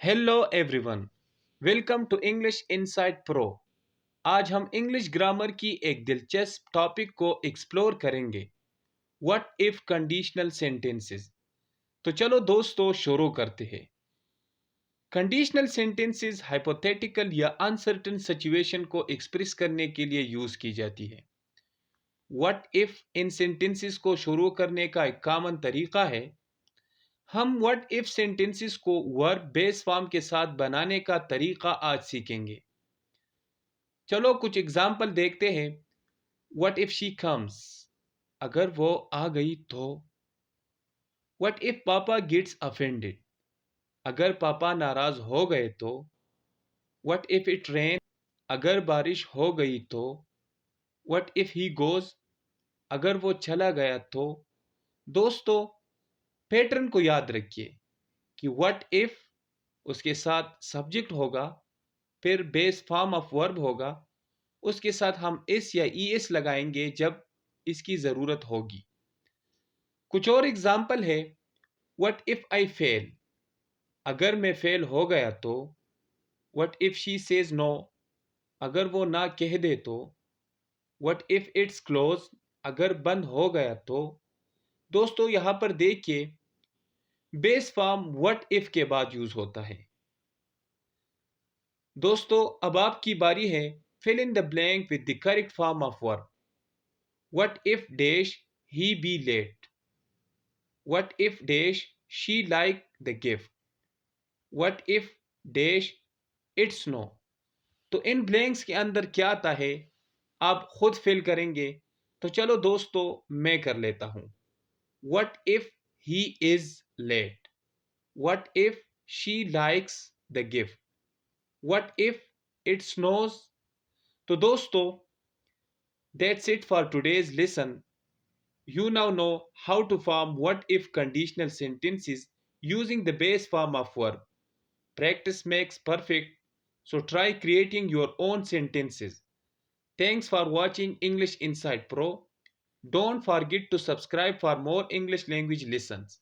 Hello everyone, welcome to English inside pro. आज हम English grammar की एक दिलचस्प टॉपिक को एक्सप्लोर करेंगे, व्हाट इफ कंडीशनल सेंटेंसेस। तो चलो दोस्तों शुरू करते हैं। कंडीशनल सेंटेंसेस हाइपोथेटिकल या अनसर्टेन सिचुएशन को एक्सप्रेस करने के लिए यूज की जाती है। व्हाट इफ इन सेंटेंसेस को शुरू करने का एक कॉमन तरीका है। हम व्हाट इफ सेंटेंसेस को वर्ब बेस फॉर्म के साथ बनाने का तरीका आज सीखेंगे। चलो कुछ एग्जाम्पल देखते हैं। व्हाट इफ शी कम्स, अगर वो आ गई तो। व्हाट इफ पापा गेट्स अफेंडेड, अगर पापा नाराज हो गए तो। व्हाट इफ इट रेन, अगर बारिश हो गई तो। व्हाट इफ ही गोज, अगर वो चला गया तो। दोस्तों, पैटर्न को याद रखिए कि व्हाट इफ उसके साथ सब्जेक्ट होगा, फिर बेस फॉर्म ऑफ वर्ब होगा, उसके साथ हम एस या ई एस लगाएंगे जब इसकी ज़रूरत होगी। कुछ और एग्जाम्पल है। व्हाट इफ आई फेल, अगर मैं फेल हो गया तो। What if she says no, अगर वो ना कह दे तो। व्हाट इफ इट्स क्लोज, अगर बंद हो गया तो। दोस्तों यहां पर देखिए, बेस फॉर्म व्हाट इफ के बाद यूज होता है। दोस्तों अब आपकी बारी है। Fill in the blank with the correct form of verb. What if dash he be late. What if dash she like the gift. What if dash it's no. तो इन ब्लैंक्स के अंदर क्या आता है, आप खुद फिल करेंगे। तो चलो दोस्तों मैं कर लेता हूं। What if he is late. What if she likes the gift. What if it snows. तो दोस्तों, that's it for today's lesson. You now know how to form what if conditional sentences using the base form of verb. Practice makes perfect, so try creating your own sentences. Thanks for watching English Inside Pro. Don't forget to subscribe for more English language lessons.